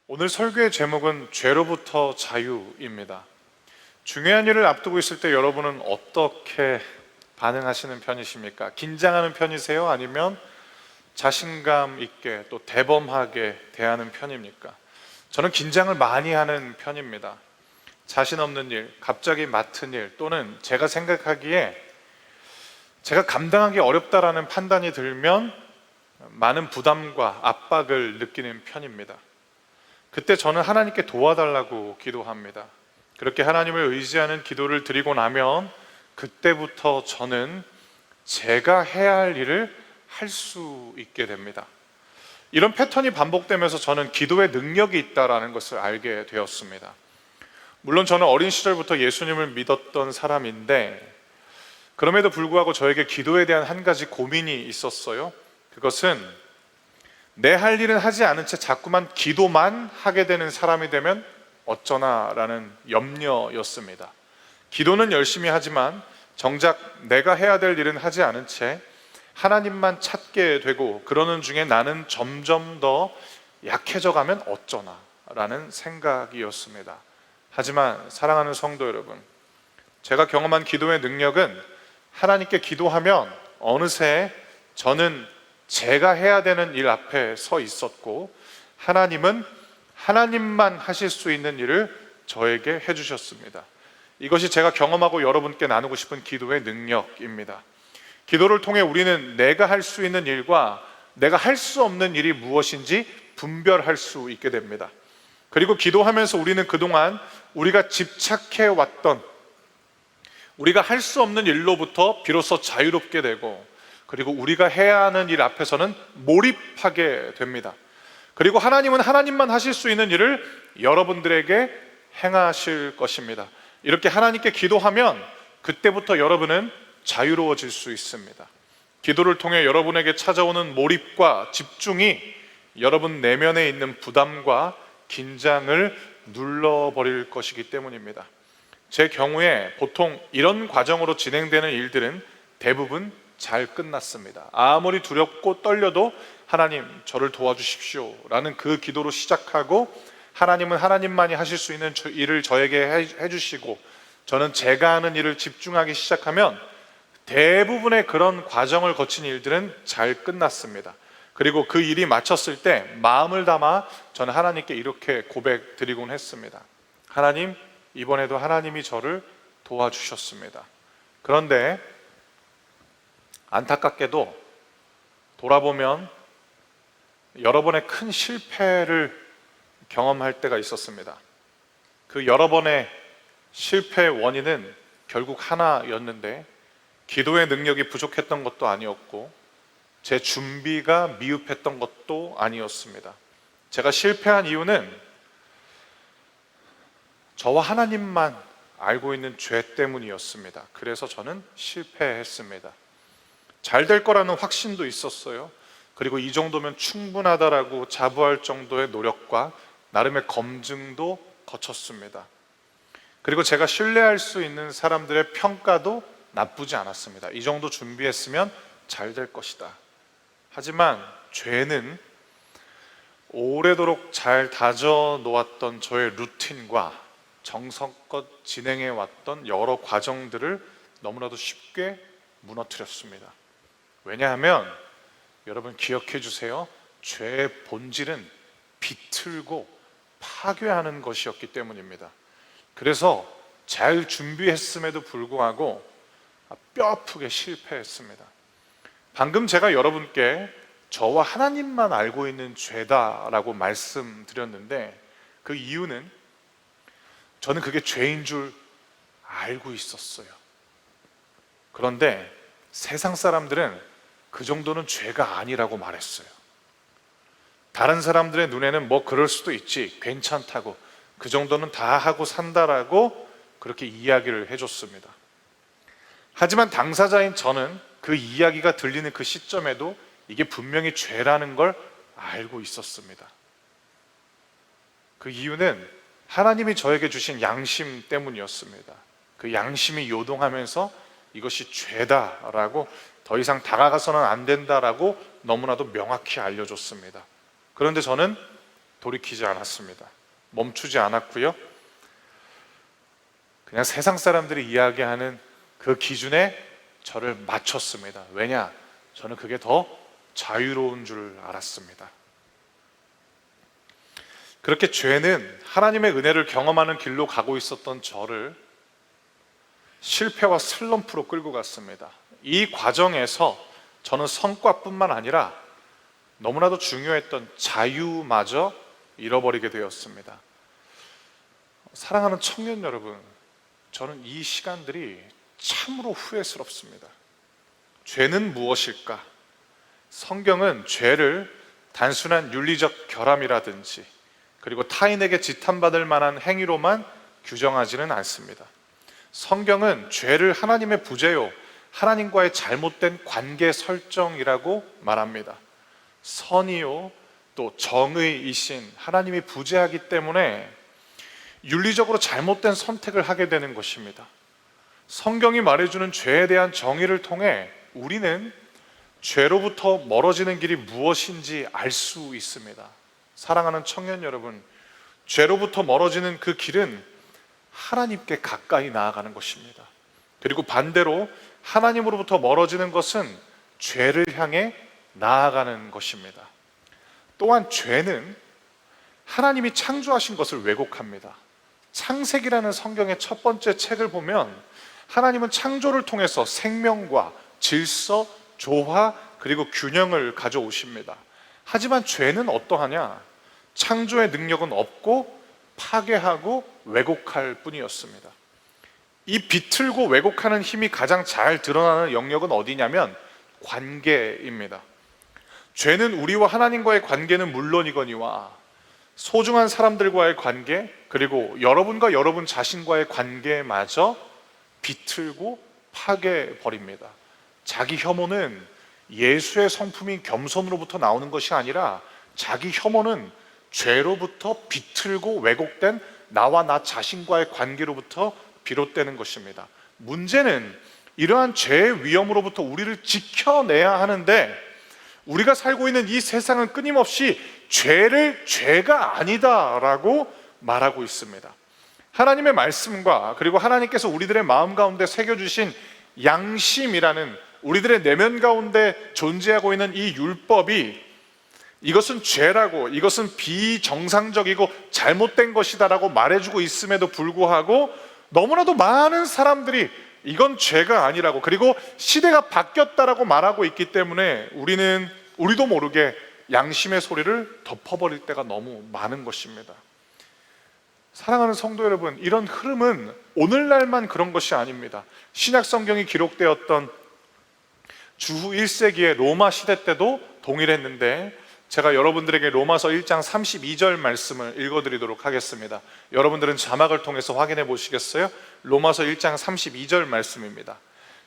오늘 설교의 제목은 죄로부터 자유입니다. 중요한 일을 앞두고 있을 때 여러분은 어떻게 반응하시는 편이십니까? 긴장하는 편이세요? 아니면 자신감 있게 또 대범하게 대하는 편입니까? 저는 긴장을 많이 하는 편입니다. 자신 없는 일, 갑자기 맡은 일, 또는 제가 생각하기에 제가 감당하기 어렵다라는 판단이 들면 많은 부담과 압박을 느끼는 편입니다. 그때 저는 하나님께 도와달라고 기도합니다. 그렇게 하나님을 의지하는 기도를 드리고 나면 그때부터 저는 제가 해야 할 일을 할 수 있게 됩니다. 이런 패턴이 반복되면서 저는 기도의 능력이 있다는 것을 알게 되었습니다. 물론 저는 어린 시절부터 예수님을 믿었던 사람인데 그럼에도 불구하고 저에게 기도에 대한 한 가지 고민이 있었어요. 그것은 내 할 일은 하지 않은 채 자꾸만 기도만 하게 되는 사람이 되면 어쩌나 라는 염려였습니다. 기도는 열심히 하지만 정작 내가 해야 될 일은 하지 않은 채 하나님만 찾게 되고 그러는 중에 나는 점점 더 약해져 가면 어쩌나 라는 생각이었습니다. 하지만 사랑하는 성도 여러분, 제가 경험한 기도의 능력은 하나님께 기도하면 어느새 저는 제가 해야 되는 일 앞에 서 있었고 하나님은 하나님만 하실 수 있는 일을 저에게 해주셨습니다. 이것이 제가 경험하고 여러분께 나누고 싶은 기도의 능력입니다. 기도를 통해 우리는 내가 할 수 있는 일과 내가 할 수 없는 일이 무엇인지 분별할 수 있게 됩니다. 그리고 기도하면서 우리는 그동안 우리가 집착해 왔던 우리가 할 수 없는 일로부터 비로소 자유롭게 되고 그리고 우리가 해야 하는 일 앞에서는 몰입하게 됩니다. 그리고 하나님은 하나님만 하실 수 있는 일을 여러분들에게 행하실 것입니다. 이렇게 하나님께 기도하면 그때부터 여러분은 자유로워질 수 있습니다. 기도를 통해 여러분에게 찾아오는 몰입과 집중이 여러분 내면에 있는 부담과 긴장을 눌러버릴 것이기 때문입니다. 제 경우에 보통 이런 과정으로 진행되는 일들은 대부분 잘 끝났습니다. 아무리 두렵고 떨려도 하나님 저를 도와주십시오 라는 그 기도로 시작하고 하나님은 하나님만이 하실 수 있는 일을 저에게 해주시고 저는 제가 하는 일을 집중하기 시작하면 대부분의 그런 과정을 거친 일들은 잘 끝났습니다. 그리고 그 일이 마쳤을 때 마음을 담아 저는 하나님께 이렇게 고백 드리곤 했습니다. 하나님, 이번에도 하나님이 저를 도와주셨습니다. 그런데 안타깝게도 돌아보면 여러 번의 큰 실패를 경험할 때가 있었습니다. 그 여러 번의 실패의 원인은 결국 하나였는데 기도의 능력이 부족했던 것도 아니었고 제 준비가 미흡했던 것도 아니었습니다. 제가 실패한 이유는 저와 하나님만 알고 있는 죄 때문이었습니다. 그래서 저는 실패했습니다. 잘 될 거라는 확신도 있었어요. 그리고 이 정도면 충분하다라고 자부할 정도의 노력과 나름의 검증도 거쳤습니다. 그리고 제가 신뢰할 수 있는 사람들의 평가도 나쁘지 않았습니다. 이 정도 준비했으면 잘 될 것이다. 하지만 죄는 오래도록 잘 다져 놓았던 저의 루틴과 정성껏 진행해 왔던 여러 과정들을 너무나도 쉽게 무너뜨렸습니다. 왜냐하면 여러분 기억해 주세요. 죄의 본질은 비틀고 파괴하는 것이었기 때문입니다. 그래서 잘 준비했음에도 불구하고 뼈아프게 실패했습니다. 방금 제가 여러분께 저와 하나님만 알고 있는 죄다라고 말씀드렸는데 그 이유는 저는 그게 죄인 줄 알고 있었어요. 그런데 세상 사람들은 그 정도는 죄가 아니라고 말했어요. 다른 사람들의 눈에는 뭐 그럴 수도 있지, 괜찮다고, 그 정도는 다 하고 산다라고 그렇게 이야기를 해줬습니다. 하지만 당사자인 저는 그 이야기가 들리는 그 시점에도 이게 분명히 죄라는 걸 알고 있었습니다. 그 이유는 하나님이 저에게 주신 양심 때문이었습니다. 그 양심이 요동하면서 이것이 죄다라고 더 이상 다가가서는 안 된다라고 너무나도 명확히 알려줬습니다. 그런데 저는 돌이키지 않았습니다. 멈추지 않았고요. 그냥 세상 사람들이 이야기하는 그 기준에 저를 맞췄습니다. 왜냐? 저는 그게 더 자유로운 줄 알았습니다. 그렇게 죄는 하나님의 은혜를 경험하는 길로 가고 있었던 저를 실패와 슬럼프로 끌고 갔습니다. 이 과정에서 저는 성과뿐만 아니라 너무나도 중요했던 자유마저 잃어버리게 되었습니다. 사랑하는 청년 여러분, 저는 이 시간들이 참으로 후회스럽습니다. 죄는 무엇일까? 성경은 죄를 단순한 윤리적 결함이라든지 그리고 타인에게 지탄받을 만한 행위로만 규정하지는 않습니다. 성경은 죄를 하나님의 부재요, 하나님과의 잘못된 관계 설정이라고 말합니다. 선이요 또 정의이신 하나님이 부재하기 때문에 윤리적으로 잘못된 선택을 하게 되는 것입니다. 성경이 말해주는 죄에 대한 정의를 통해 우리는 죄로부터 멀어지는 길이 무엇인지 알 수 있습니다. 사랑하는 청년 여러분, 죄로부터 멀어지는 그 길은 하나님께 가까이 나아가는 것입니다. 그리고 반대로 하나님으로부터 멀어지는 것은 죄를 향해 나아가는 것입니다. 또한 죄는 하나님이 창조하신 것을 왜곡합니다. 창세기라는 성경의 첫 번째 책을 보면 하나님은 창조를 통해서 생명과 질서, 조화, 그리고 균형을 가져오십니다. 하지만 죄는 어떠하냐? 창조의 능력은 없고 파괴하고 왜곡할 뿐이었습니다. 이 비틀고 왜곡하는 힘이 가장 잘 드러나는 영역은 어디냐면 관계입니다. 죄는 우리와 하나님과의 관계는 물론이거니와 소중한 사람들과의 관계, 그리고 여러분과 여러분 자신과의 관계마저 비틀고 파괴해버립니다. 자기 혐오는 예수의 성품인 겸손으로부터 나오는 것이 아니라 자기 혐오는 죄로부터 비틀고 왜곡된 나와 나 자신과의 관계로부터 비롯되는 것입니다. 문제는 이러한 죄의 위험으로부터 우리를 지켜내야 하는데 우리가 살고 있는 이 세상은 끊임없이 죄를 죄가 아니다라고 말하고 있습니다. 하나님의 말씀과 그리고 하나님께서 우리들의 마음 가운데 새겨주신 양심이라는 우리들의 내면 가운데 존재하고 있는 이 율법이 이것은 죄라고, 이것은 비정상적이고 잘못된 것이다라고 말해주고 있음에도 불구하고 너무나도 많은 사람들이 이건 죄가 아니라고, 그리고 시대가 바뀌었다라고 말하고 있기 때문에 우리도 모르게 양심의 소리를 덮어버릴 때가 너무 많은 것입니다. 사랑하는 성도 여러분, 이런 흐름은 오늘날만 그런 것이 아닙니다. 신약 성경이 기록되었던 주후 1세기의 로마 시대 때도 동일했는데 제가 여러분들에게 로마서 1장 32절 말씀을 읽어드리도록 하겠습니다. 여러분들은 자막을 통해서 확인해 보시겠어요? 로마서 1장 32절 말씀입니다.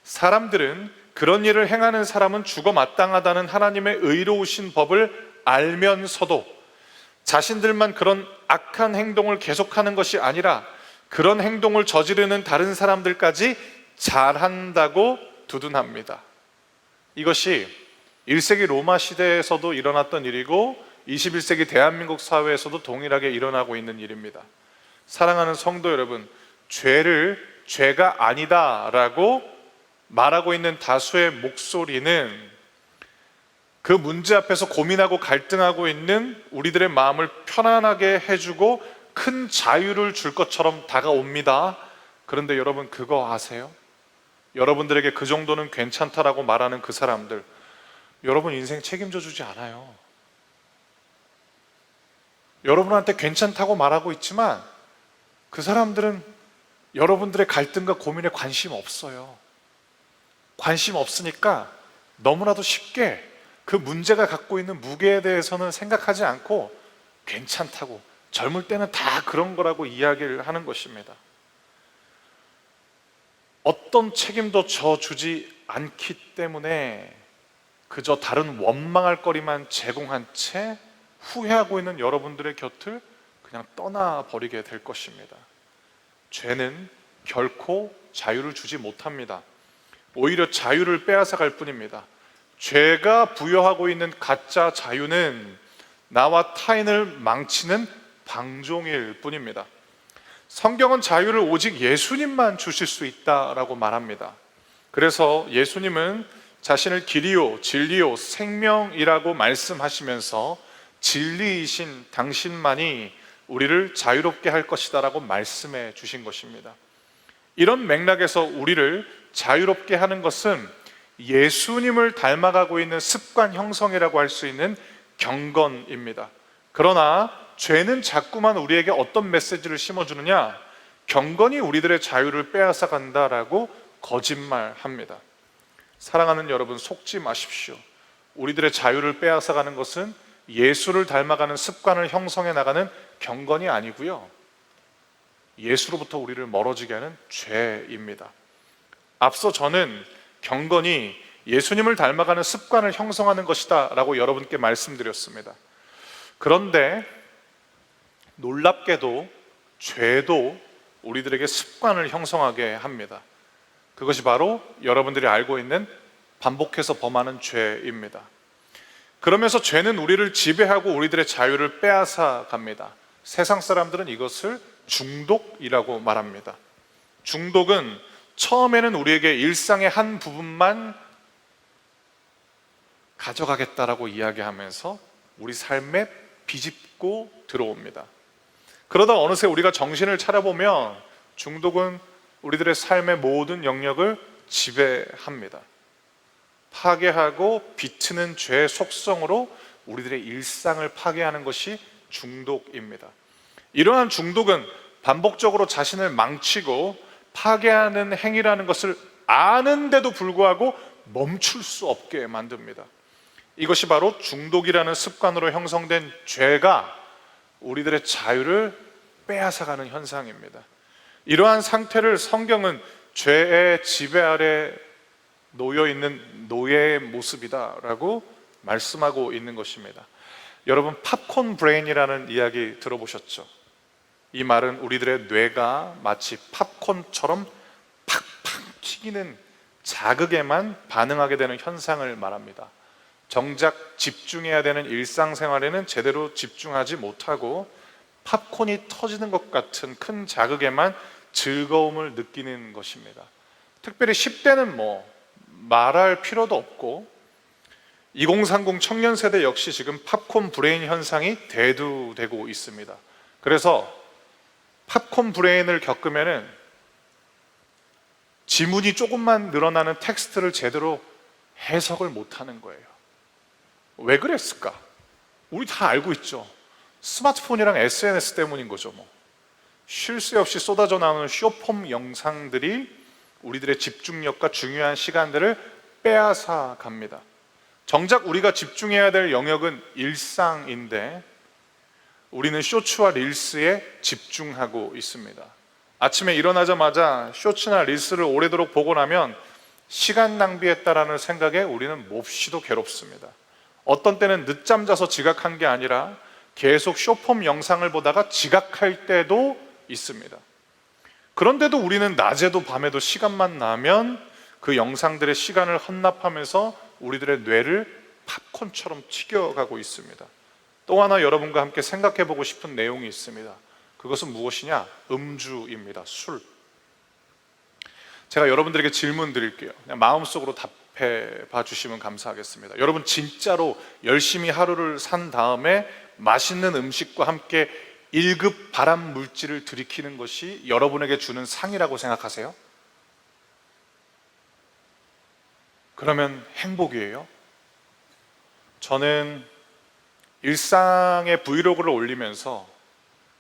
사람들은 그런 일을 행하는 사람은 죽어 마땅하다는 하나님의 의로우신 법을 알면서도 자신들만 그런 악한 행동을 계속하는 것이 아니라 그런 행동을 저지르는 다른 사람들까지 잘한다고 두둔합니다. 이것이 1세기 로마 시대에서도 일어났던 일이고 21세기 대한민국 사회에서도 동일하게 일어나고 있는 일입니다. 사랑하는 성도 여러분, 죄를 죄가 아니다라고 말하고 있는 다수의 목소리는 그 문제 앞에서 고민하고 갈등하고 있는 우리들의 마음을 편안하게 해주고 큰 자유를 줄 것처럼 다가옵니다. 그런데 여러분 그거 아세요? 여러분들에게 그 정도는 괜찮다라고 말하는 그 사람들, 여러분 인생 책임져 주지 않아요. 여러분한테 괜찮다고 말하고 있지만 그 사람들은 여러분들의 갈등과 고민에 관심 없어요. 관심 없으니까 너무나도 쉽게 그 문제가 갖고 있는 무게에 대해서는 생각하지 않고 괜찮다고, 젊을 때는 다 그런 거라고 이야기를 하는 것입니다. 어떤 책임도 져주지 않기 때문에 그저 다른 원망할 거리만 제공한 채 후회하고 있는 여러분들의 곁을 그냥 떠나버리게 될 것입니다. 죄는 결코 자유를 주지 못합니다. 오히려 자유를 빼앗아갈 뿐입니다. 죄가 부여하고 있는 가짜 자유는 나와 타인을 망치는 방종일 뿐입니다. 성경은 자유를 오직 예수님만 주실 수 있다라고 말합니다. 그래서 예수님은 자신을 길이요 진리요 생명이라고 말씀하시면서 진리이신 당신만이 우리를 자유롭게 할 것이다 라고 말씀해 주신 것입니다. 이런 맥락에서 우리를 자유롭게 하는 것은 예수님을 닮아가고 있는 습관 형성이라고 할 수 있는 경건입니다. 그러나 죄는 자꾸만 우리에게 어떤 메시지를 심어주느냐? 경건이 우리들의 자유를 빼앗아 간다라고 거짓말합니다. 사랑하는 여러분, 속지 마십시오. 우리들의 자유를 빼앗아 가는 것은 예수를 닮아가는 습관을 형성해 나가는 경건이 아니고요, 예수로부터 우리를 멀어지게 하는 죄입니다. 앞서 저는 경건이 예수님을 닮아가는 습관을 형성하는 것이다 라고 여러분께 말씀드렸습니다. 그런데 놀랍게도 죄도 우리들에게 습관을 형성하게 합니다. 그것이 바로 여러분들이 알고 있는 반복해서 범하는 죄입니다. 그러면서 죄는 우리를 지배하고 우리들의 자유를 빼앗아 갑니다. 세상 사람들은 이것을 중독이라고 말합니다. 중독은 처음에는 우리에게 일상의 한 부분만 가져가겠다라고 이야기하면서 우리 삶에 비집고 들어옵니다. 그러다 어느새 우리가 정신을 차려보면 중독은 우리들의 삶의 모든 영역을 지배합니다. 파괴하고 비트는 죄의 속성으로 우리들의 일상을 파괴하는 것이 중독입니다. 이러한 중독은 반복적으로 자신을 망치고 파괴하는 행위라는 것을 아는데도 불구하고 멈출 수 없게 만듭니다. 이것이 바로 중독이라는 습관으로 형성된 죄가 우리들의 자유를 빼앗아가는 현상입니다. 이러한 상태를 성경은 죄의 지배 아래 놓여있는 노예의 모습이다라고 말씀하고 있는 것입니다. 여러분, 팝콘 브레인이라는 이야기 들어보셨죠? 이 말은 우리들의 뇌가 마치 팝콘처럼 팍팍 튀기는 자극에만 반응하게 되는 현상을 말합니다. 정작 집중해야 되는 일상생활에는 제대로 집중하지 못하고 팝콘이 터지는 것 같은 큰 자극에만 즐거움을 느끼는 것입니다. 특별히 10대는 말할 필요도 없고 2030 청년 세대 역시 지금 팝콘 브레인 현상이 대두되고 있습니다. 그래서 팝콘 브레인을 겪으면은 지문이 조금만 늘어나는 텍스트를 제대로 해석을 못하는 거예요. 왜 그랬을까? 우리 다 알고 있죠. 스마트폰이랑 SNS 때문인 거죠. 쉴 새 없이 쏟아져 나오는 숏폼 영상들이 우리들의 집중력과 중요한 시간들을 빼앗아 갑니다. 정작 우리가 집중해야 될 영역은 일상인데 우리는 쇼츠와 릴스에 집중하고 있습니다. 아침에 일어나자마자 쇼츠나 릴스를 오래도록 보고 나면 시간 낭비했다라는 생각에 우리는 몹시도 괴롭습니다. 어떤 때는 늦잠 자서 지각한 게 아니라 계속 숏폼 영상을 보다가 지각할 때도 있습니다. 그런데도 우리는 낮에도 밤에도 시간만 나면 그 영상들의 시간을 헌납하면서 우리들의 뇌를 팝콘처럼 튀겨가고 있습니다. 또 하나 여러분과 함께 생각해 보고 싶은 내용이 있습니다. 그것은 무엇이냐? 음주입니다. 술. 제가 여러분들에게 질문 드릴게요. 그냥 마음속으로 답해 봐 주시면 감사하겠습니다. 여러분, 진짜로 열심히 하루를 산 다음에 맛있는 음식과 함께 1급 발암 물질을 들이키는 것이 여러분에게 주는 상이라고 생각하세요? 그러면 행복이에요? 저는 일상의 브이로그를 올리면서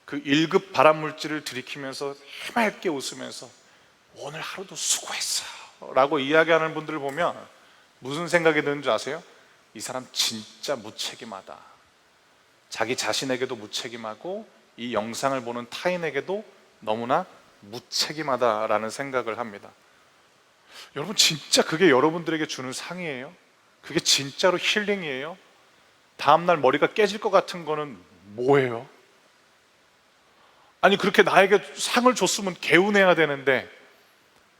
그 1급 발암 물질을 들이키면서 해맑게 웃으면서 오늘 하루도 수고했어 라고 이야기하는 분들을 보면 무슨 생각이 드는 줄 아세요? 이 사람 진짜 무책임하다. 자기 자신에게도 무책임하고 이 영상을 보는 타인에게도 너무나 무책임하다라는 생각을 합니다. 여러분, 진짜 그게 여러분들에게 주는 상이에요? 그게 진짜로 힐링이에요? 다음날 머리가 깨질 것 같은 거는 뭐예요? 아니, 그렇게 나에게 상을 줬으면 개운해야 되는데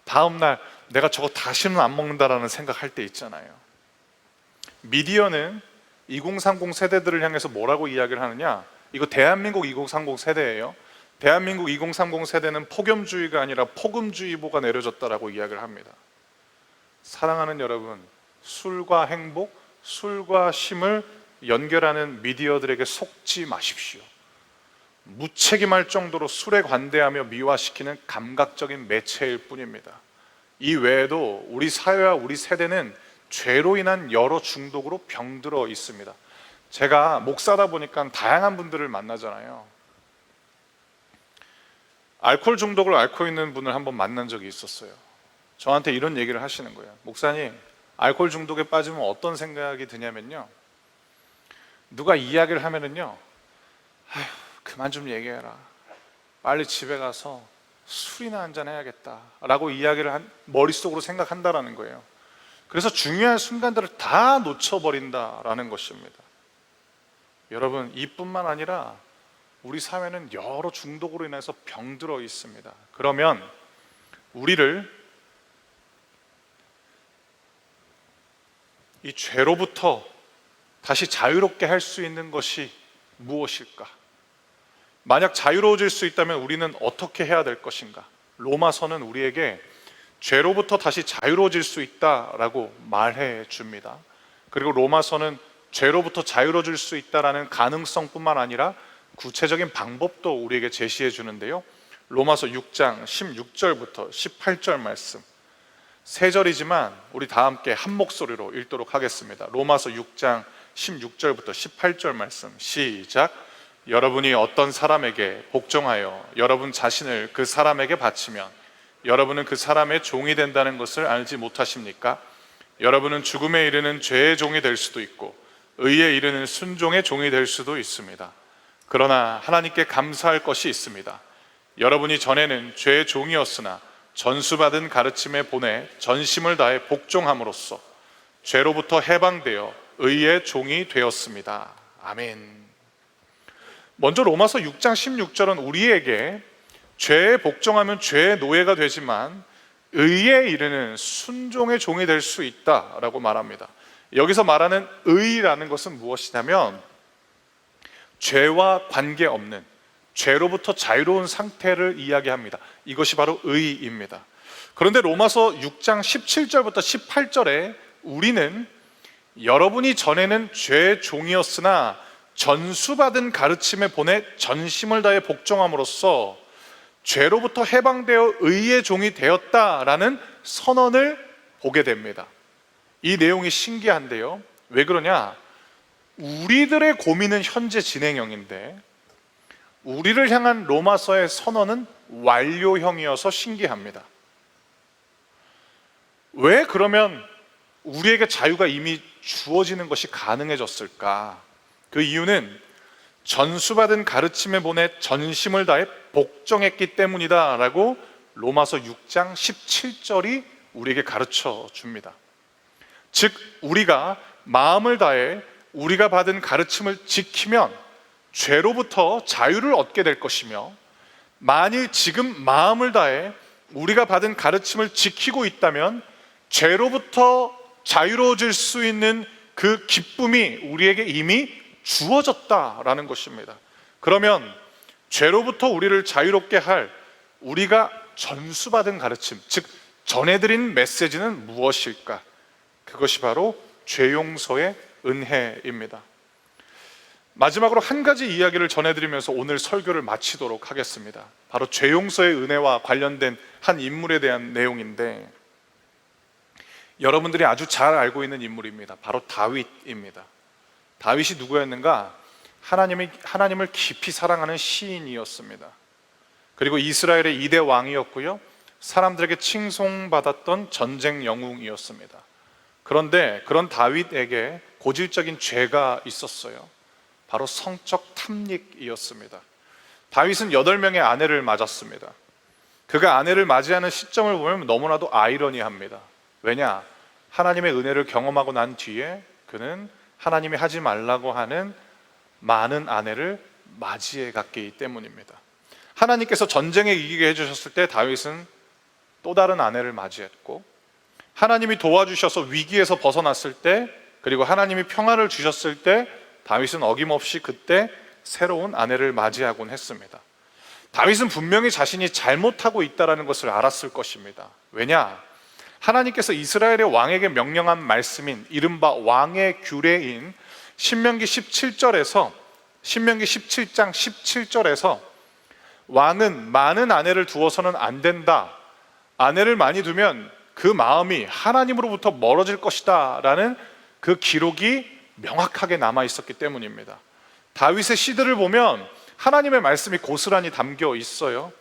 다음날 내가 저거 다시는 안 먹는다라는 생각할 때 있잖아요. 미디어는 2030 세대들을 향해서 뭐라고 이야기를 하느냐? 이거 대한민국 2030 세대예요. 대한민국 2030 세대는 폭염주의가 아니라 폭음주의보가 내려졌다라고 이야기를 합니다. 사랑하는 여러분, 술과 행복, 술과 쉼을 연결하는 미디어들에게 속지 마십시오. 무책임할 정도로 술에 관대하며 미화시키는 감각적인 매체일 뿐입니다. 이 외에도 우리 사회와 우리 세대는 죄로 인한 여러 중독으로 병들어 있습니다. 제가 목사다 보니까 다양한 분들을 만나잖아요. 알코올 중독을 앓고 있는 분을 한번 만난 적이 있었어요. 저한테 이런 얘기를 하시는 거예요. 목사님, 알코올 중독에 빠지면 어떤 생각이 드냐면요, 누가 이야기를 하면은요, 아휴, 그만 좀 얘기해라, 빨리 집에 가서 술이나 한잔 해야겠다 라고 이야기를 머릿속으로 생각한다라는 거예요. 그래서 중요한 순간들을 다 놓쳐버린다라는 것입니다. 여러분, 이뿐만 아니라 우리 사회는 여러 중독으로 인해서 병들어 있습니다. 그러면 우리를 이 죄로부터 다시 자유롭게 할 수 있는 것이 무엇일까? 만약 자유로워질 수 있다면 우리는 어떻게 해야 될 것인가? 로마서는 우리에게 죄로부터 다시 자유로워질 수 있다라고 말해 줍니다. 그리고 로마서는 죄로부터 자유로워질 수 있다라는 가능성뿐만 아니라 구체적인 방법도 우리에게 제시해 주는데요, 로마서 6장 16절부터 18절 말씀, 세 절이지만 우리 다 함께 한 목소리로 읽도록 하겠습니다. 로마서 6장 16절부터 18절 말씀, 시작. 여러분이 어떤 사람에게 복종하여 여러분 자신을 그 사람에게 바치면 여러분은 그 사람의 종이 된다는 것을 알지 못하십니까? 여러분은 죽음에 이르는 죄의 종이 될 수도 있고 의에 이르는 순종의 종이 될 수도 있습니다. 그러나 하나님께 감사할 것이 있습니다. 여러분이 전에는 죄의 종이었으나 전수받은 가르침에 본해 전심을 다해 복종함으로써 죄로부터 해방되어 의의 종이 되었습니다. 아멘. 먼저 로마서 6장 16절은 우리에게 죄에 복종하면 죄의 노예가 되지만 의에 이르는 순종의 종이 될 수 있다라고 말합니다. 여기서 말하는 의라는 것은 무엇이냐면 죄와 관계없는, 죄로부터 자유로운 상태를 이야기합니다. 이것이 바로 의입니다. 그런데 로마서 6장 17절부터 18절에 우리는 여러분이 전에는 죄의 종이었으나 전수받은 가르침에 본해 전심을 다해 복종함으로써 죄로부터 해방되어 의의 종이 되었다라는 선언을 보게 됩니다. 이 내용이 신기한데요, 왜 그러냐? 우리들의 고민은 현재 진행형인데 우리를 향한 로마서의 선언은 완료형이어서 신기합니다. 왜 그러면 우리에게 자유가 이미 주어지는 것이 가능해졌을까? 그 이유는 전수받은 가르침에 본해 전심을 다해 복종했기 때문이다 라고 로마서 6장 17절이 우리에게 가르쳐 줍니다. 즉 우리가 마음을 다해 우리가 받은 가르침을 지키면 죄로부터 자유를 얻게 될 것이며, 만일 지금 마음을 다해 우리가 받은 가르침을 지키고 있다면 죄로부터 자유로워질 수 있는 그 기쁨이 우리에게 이미 주어졌다라는 것입니다. 그러면 죄로부터 우리를 자유롭게 할 우리가 전수받은 가르침, 즉 전해드린 메시지는 무엇일까? 그것이 바로 죄 용서의 은혜입니다. 마지막으로 한 가지 이야기를 전해드리면서 오늘 설교를 마치도록 하겠습니다. 바로 죄 용서의 은혜와 관련된 한 인물에 대한 내용인데, 여러분들이 아주 잘 알고 있는 인물입니다. 바로 다윗입니다. 다윗이 누구였는가? 하나님을 깊이 사랑하는 시인이었습니다. 그리고 이스라엘의 2대 왕이었고요, 사람들에게 칭송받았던 전쟁 영웅이었습니다. 그런데 그런 다윗에게 고질적인 죄가 있었어요. 바로 성적 탐닉이었습니다. 다윗은 8명의 아내를 맞았습니다. 그가 아내를 맞이하는 시점을 보면 너무나도 아이러니합니다. 왜냐? 하나님의 은혜를 경험하고 난 뒤에 그는 하나님이 하지 말라고 하는 많은 아내를 맞이해 갔기 때문입니다. 하나님께서 전쟁에 이기게 해주셨을 때 다윗은 또 다른 아내를 맞이했고, 하나님이 도와주셔서 위기에서 벗어났을 때 그리고 하나님이 평화를 주셨을 때 다윗은 어김없이 그때 새로운 아내를 맞이하곤 했습니다. 다윗은 분명히 자신이 잘못하고 있다는 것을 알았을 것입니다. 왜냐? 하나님께서 이스라엘의 왕에게 명령한 말씀인 이른바 왕의 규례인 신명기 17장 17절에서 왕은 많은 아내를 두어서는 안 된다, 아내를 많이 두면 그 마음이 하나님으로부터 멀어질 것이다 라는 그 기록이 명확하게 남아 있었기 때문입니다. 다윗의 시들을 보면 하나님의 말씀이 고스란히 담겨 있어요.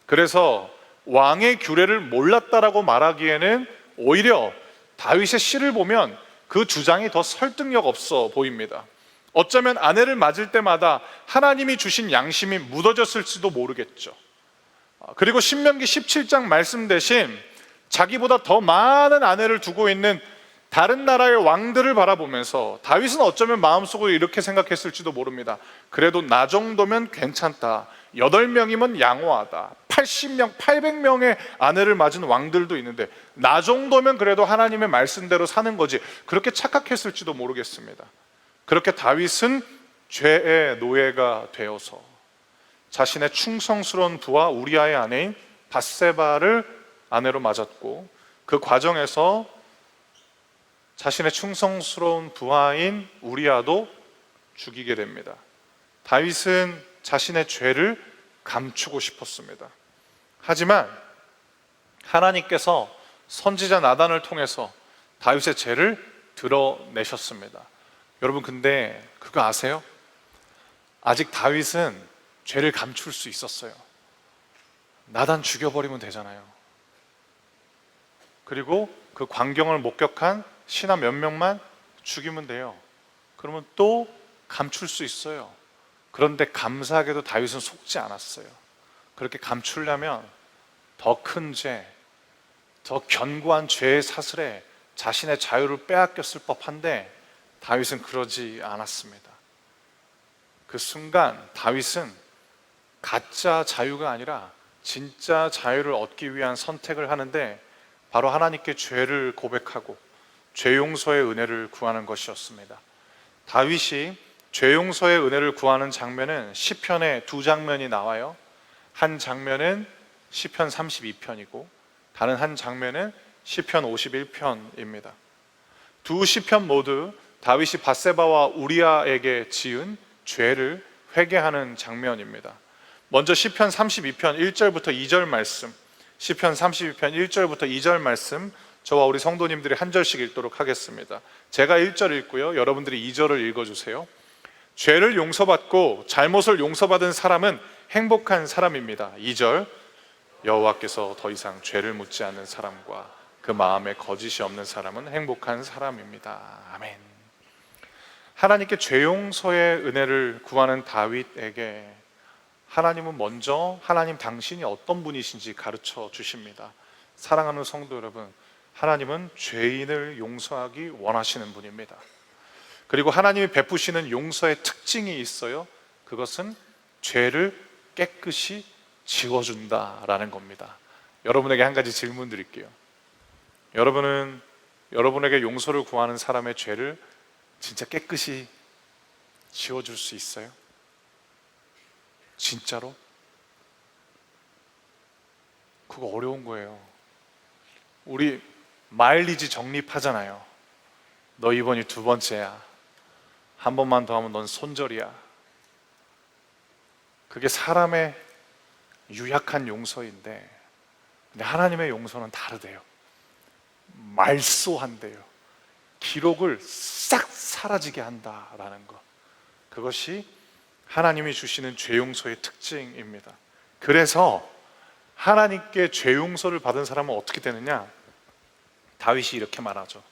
그래서 왕의 규례를 몰랐다라고 말하기에는 오히려 다윗의 시를 보면 그 주장이 더 설득력 없어 보입니다. 어쩌면 아내를 맞을 때마다 하나님이 주신 양심이 묻어졌을지도 모르겠죠. 그리고 신명기 17장 말씀 대신 자기보다 더 많은 아내를 두고 있는 다른 나라의 왕들을 바라보면서 다윗은 어쩌면 마음속으로 이렇게 생각했을지도 모릅니다. 그래도 나 정도면 괜찮다. 8명이면 양호하다. 80명, 800명의 아내를 맞은 왕들도 있는데 나 정도면 그래도 하나님의 말씀대로 사는 거지. 그렇게 착각했을지도 모르겠습니다. 그렇게 다윗은 죄의 노예가 되어서 자신의 충성스러운 부하 우리아의 아내인 밧세바를 아내로 맞았고, 그 과정에서 자신의 충성스러운 부하인 우리아도 죽이게 됩니다. 다윗은 자신의 죄를 감추고 싶었습니다. 하지만 하나님께서 선지자 나단을 통해서 다윗의 죄를 드러내셨습니다. 여러분, 근데 그거 아세요? 아직 다윗은 죄를 감출 수 있었어요. 나단 죽여버리면 되잖아요. 그리고 그 광경을 목격한 신하 몇 명만 죽이면 돼요. 그러면 또 감출 수 있어요. 그런데 감사하게도 다윗은 속지 않았어요. 그렇게 감추려면 더 큰 죄, 더 견고한 죄의 사슬에 자신의 자유를 빼앗겼을 법한데 다윗은 그러지 않았습니다. 그 순간 다윗은 가짜 자유가 아니라 진짜 자유를 얻기 위한 선택을 하는데 바로 하나님께 죄를 고백하고 죄 용서의 은혜를 구하는 것이었습니다. 다윗이 죄 용서의 은혜를 구하는 장면은 시편에 두 장면이 나와요. 한 장면은 시편 32편이고 다른 한 장면은 시편 51편입니다. 두 시편 모두 다윗이 밧세바와 우리아에게 지은 죄를 회개하는 장면입니다. 먼저 시편 32편 1절부터 2절 말씀, 시편 32편 1절부터 2절 말씀, 저와 우리 성도님들이 한 절씩 읽도록 하겠습니다. 제가 1절 읽고요, 여러분들이 2절을 읽어주세요. 죄를 용서받고 잘못을 용서받은 사람은 행복한 사람입니다. 2절, 여호와께서 더 이상 죄를 묻지 않는 사람과 그 마음에 거짓이 없는 사람은 행복한 사람입니다. 아멘. 하나님께 죄 용서의 은혜를 구하는 다윗에게 하나님은 먼저 하나님 당신이 어떤 분이신지 가르쳐 주십니다. 사랑하는 성도 여러분, 하나님은 죄인을 용서하기 원하시는 분입니다. 그리고 하나님이 베푸시는 용서의 특징이 있어요. 그것은 죄를 깨끗이 지워준다라는 겁니다. 여러분에게 한 가지 질문 드릴게요. 여러분은 여러분에게 용서를 구하는 사람의 죄를 진짜 깨끗이 지워줄 수 있어요? 진짜로? 그거 어려운 거예요. 우리 마일리지 적립하잖아요. 너 이번이 두 번째야. 한 번만 더 하면 넌 손절이야. 그게 사람의 유약한 용서인데, 근데 하나님의 용서는 다르대요. 말소한대요. 기록을 싹 사라지게 한다라는 것. 그것이 하나님이 주시는 죄 용서의 특징입니다. 그래서 하나님께 죄 용서를 받은 사람은 어떻게 되느냐? 다윗이 이렇게 말하죠.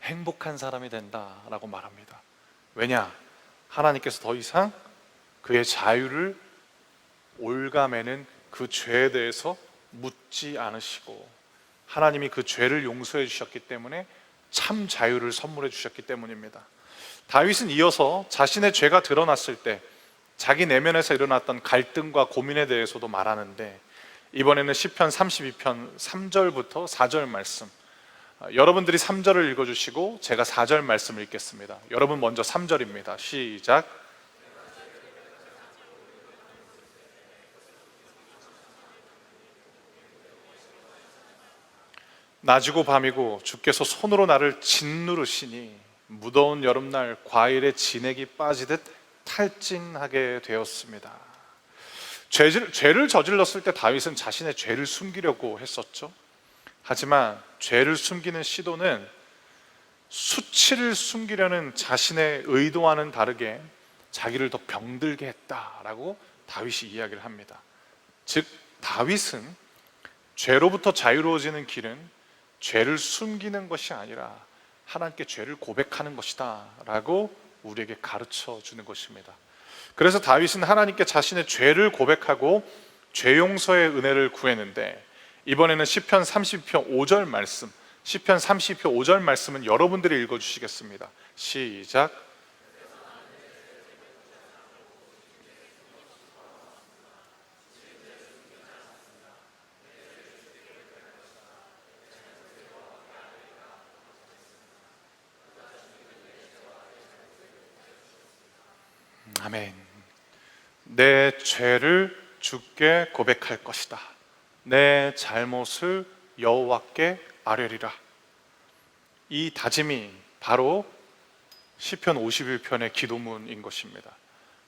행복한 사람이 된다라고 말합니다. 왜냐? 하나님께서 더 이상 그의 자유를 올가매는 그 죄에 대해서 묻지 않으시고 하나님이 그 죄를 용서해 주셨기 때문에 참 자유를 선물해 주셨기 때문입니다. 다윗은 이어서 자신의 죄가 드러났을 때 자기 내면에서 일어났던 갈등과 고민에 대해서도 말하는데, 이번에는 시편 32편 3절부터 4절 말씀, 여러분들이 3절을 읽어주시고 제가 4절 말씀을 읽겠습니다. 여러분 먼저 3절입니다. 시작. 낮이고 밤이고 주께서 손으로 나를 짓누르시니 무더운 여름날 과일에 진액이 빠지듯 탈진하게 되었습니다. 죄를 저질렀을 때 다윗은 자신의 죄를 숨기려고 했었죠. 하지만 죄를 숨기는 시도는 수치를 숨기려는 자신의 의도와는 다르게 자기를 더 병들게 했다라고 다윗이 이야기를 합니다. 즉 다윗은 죄로부터 자유로워지는 길은 죄를 숨기는 것이 아니라 하나님께 죄를 고백하는 것이다 라고 우리에게 가르쳐 주는 것입니다. 그래서 다윗은 하나님께 자신의 죄를 고백하고 죄 용서의 은혜를 구했는데, 이번에는 시편 30편 5절 말씀, 시편 30편 5절 말씀은 여러분들이 읽어주시겠습니다. 시작. 아멘. 내 죄를 주께 고백할 것이다. 내 잘못을 여호와께 아뢰리라. 이 다짐이 바로 시편 51편의 기도문인 것입니다.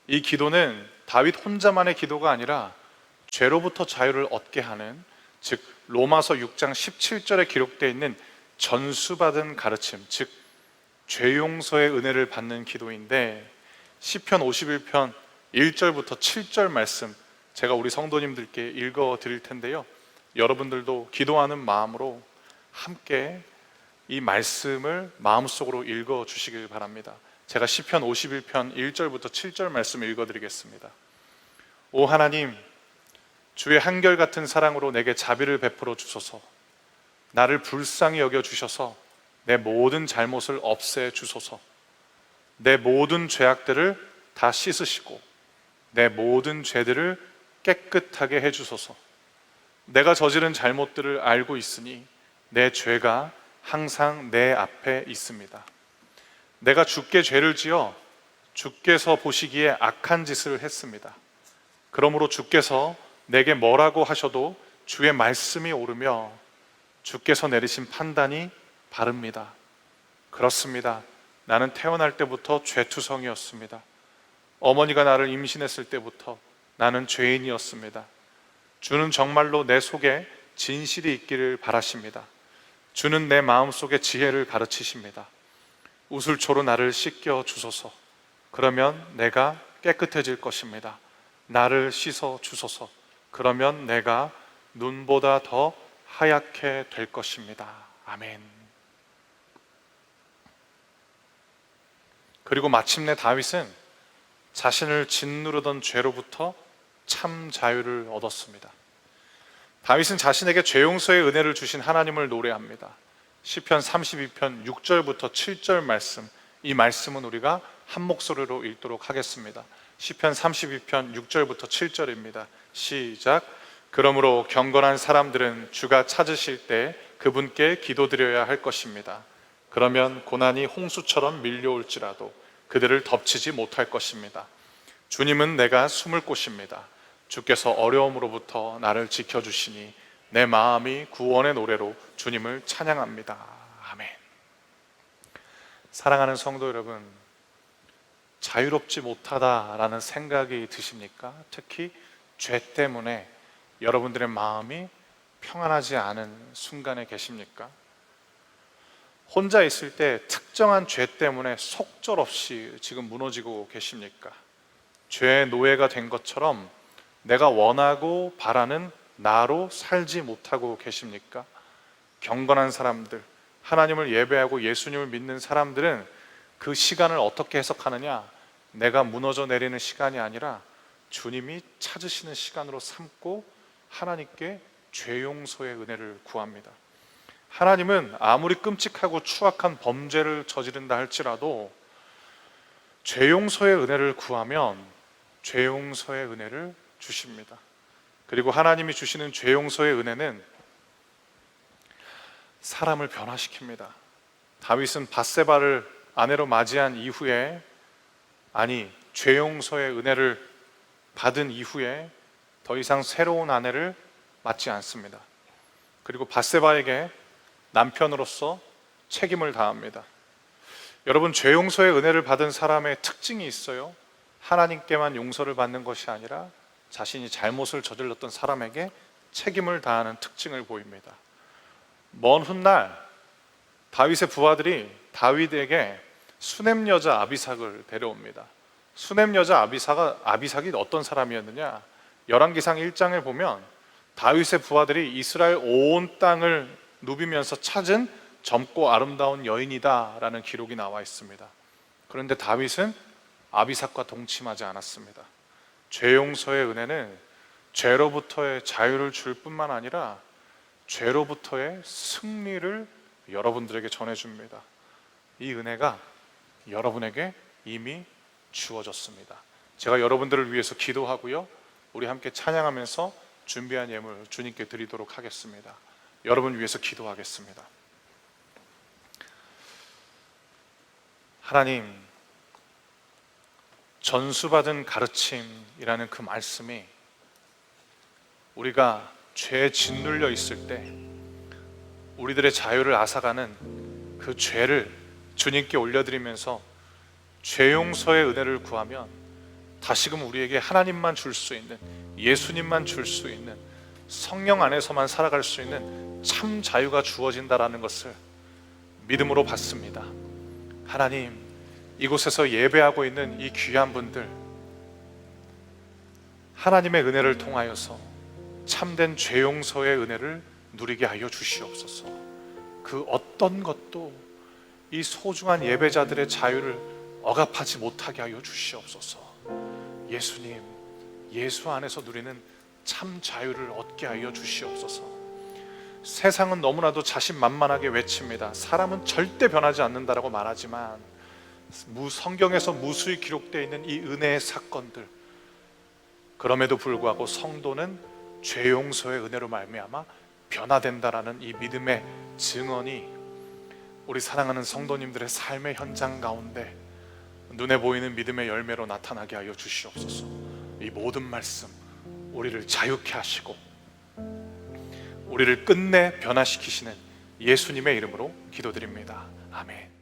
이 기도는 다윗 혼자만의 기도가 아니라 죄로부터 자유를 얻게 하는, 즉 로마서 6장 17절에 기록되어 있는 전수받은 가르침, 즉 죄 용서의 은혜를 받는 기도인데, 시편 51편 1절부터 7절 말씀 제가 우리 성도님들께 읽어 드릴 텐데요, 여러분들도 기도하는 마음으로 함께 이 말씀을 마음속으로 읽어 주시길 바랍니다. 제가 시편 51편 1절부터 7절 말씀을 읽어 드리겠습니다. 오 하나님, 주의 한결같은 사랑으로 내게 자비를 베풀어 주소서. 나를 불쌍히 여겨 주셔서 내 모든 잘못을 없애 주소서. 내 모든 죄악들을 다 씻으시고 내 모든 죄들을 깨끗하게 해주소서. 내가 저지른 잘못들을 알고 있으니 내 죄가 항상 내 앞에 있습니다. 내가 주께 죄를 지어 주께서 보시기에 악한 짓을 했습니다. 그러므로 주께서 내게 뭐라고 하셔도 주의 말씀이 옳으며 주께서 내리신 판단이 바릅니다. 그렇습니다. 나는 태어날 때부터 죄투성이었습니다. 어머니가 나를 임신했을 때부터 나는 죄인이었습니다. 주는 정말로 내 속에 진실이 있기를 바라십니다. 주는 내 마음속에 지혜를 가르치십니다. 우슬초로 나를 씻겨 주소서. 그러면 내가 깨끗해질 것입니다. 나를 씻어 주소서. 그러면 내가 눈보다 더 하얗게 될 것입니다. 아멘. 그리고 마침내 다윗은 자신을 짓누르던 죄로부터 참 자유를 얻었습니다. 다윗은 자신에게 죄 용서의 은혜를 주신 하나님을 노래합니다. 시편 32편 6절부터 7절 말씀, 이 말씀은 우리가 한 목소리로 읽도록 하겠습니다. 시편 32편 6절부터 7절입니다. 시작. 그러므로 경건한 사람들은 주가 찾으실 때 그분께 기도드려야 할 것입니다. 그러면 고난이 홍수처럼 밀려올지라도 그들을 덮치지 못할 것입니다. 주님은 내가 숨을 곳입니다. 주께서 어려움으로부터 나를 지켜주시니 내 마음이 구원의 노래로 주님을 찬양합니다. 아멘. 사랑하는 성도 여러분, 자유롭지 못하다라는 생각이 드십니까? 특히 죄 때문에 여러분들의 마음이 평안하지 않은 순간에 계십니까? 혼자 있을 때 특정한 죄 때문에 속절없이 지금 무너지고 계십니까? 죄의 노예가 된 것처럼 내가 원하고 바라는 나로 살지 못하고 계십니까? 경건한 사람들, 하나님을 예배하고 예수님을 믿는 사람들은 그 시간을 어떻게 해석하느냐? 내가 무너져 내리는 시간이 아니라 주님이 찾으시는 시간으로 삼고 하나님께 죄 용서의 은혜를 구합니다. 하나님은 아무리 끔찍하고 추악한 범죄를 저지른다 할지라도 죄 용서의 은혜를 구하면 죄 용서의 은혜를 주십니다. 그리고 하나님이 주시는 죄 용서의 은혜는 사람을 변화시킵니다. 다윗은 밧세바를 아내로 맞이한 이후에, 죄 용서의 은혜를 받은 이후에 더 이상 새로운 아내를 맞지 않습니다. 그리고 밧세바에게 남편으로서 책임을 다합니다. 여러분, 죄 용서의 은혜를 받은 사람의 특징이 있어요. 하나님께만 용서를 받는 것이 아니라 자신이 잘못을 저질렀던 사람에게 책임을 다하는 특징을 보입니다. 먼 훗날 다윗의 부하들이 다윗에게 수넴 여자 아비삭을 데려옵니다. 수넴 여자 아비삭이 어떤 사람이었느냐? 열왕기상 1장에 보면 다윗의 부하들이 이스라엘 온 땅을 누비면서 찾은 젊고 아름다운 여인이다라는 기록이 나와 있습니다. 그런데 다윗은 아비삭과 동침하지 않았습니다. 죄 용서의 은혜는 죄로부터의 자유를 줄 뿐만 아니라 죄로부터의 승리를 여러분들에게 전해줍니다. 이 은혜가 여러분에게 이미 주어졌습니다. 제가 여러분들을 위해서 기도하고요, 우리 함께 찬양하면서 준비한 예물 주님께 드리도록 하겠습니다. 여러분 위해서 기도하겠습니다. 하나님, 전수받은 가르침이라는 그 말씀이 우리가 죄에 짓눌려 있을 때 우리들의 자유를 앗아가는 그 죄를 주님께 올려드리면서 죄 용서의 은혜를 구하면 다시금 우리에게 하나님만 줄 수 있는, 예수님만 줄 수 있는, 성령 안에서만 살아갈 수 있는 참 자유가 주어진다라는 것을 믿음으로 받습니다. 하나님, 이곳에서 예배하고 있는 이 귀한 분들, 하나님의 은혜를 통하여서 참된 죄 용서의 은혜를 누리게 하여 주시옵소서. 그 어떤 것도 이 소중한 예배자들의 자유를 억압하지 못하게 하여 주시옵소서. 예수님, 예수 안에서 누리는 참 자유를 얻게 하여 주시옵소서. 세상은 너무나도 자신만만하게 외칩니다. 사람은 절대 변하지 않는다라고 말하지만 성경에서 무수히 기록되어 있는 이 은혜의 사건들, 그럼에도 불구하고 성도는 죄 용서의 은혜로 말미암아 변화된다라는 이 믿음의 증언이 우리 사랑하는 성도님들의 삶의 현장 가운데 눈에 보이는 믿음의 열매로 나타나게 하여 주시옵소서. 이 모든 말씀 우리를 자유케 하시고 우리를 끝내 변화시키시는 예수님의 이름으로 기도드립니다. 아멘.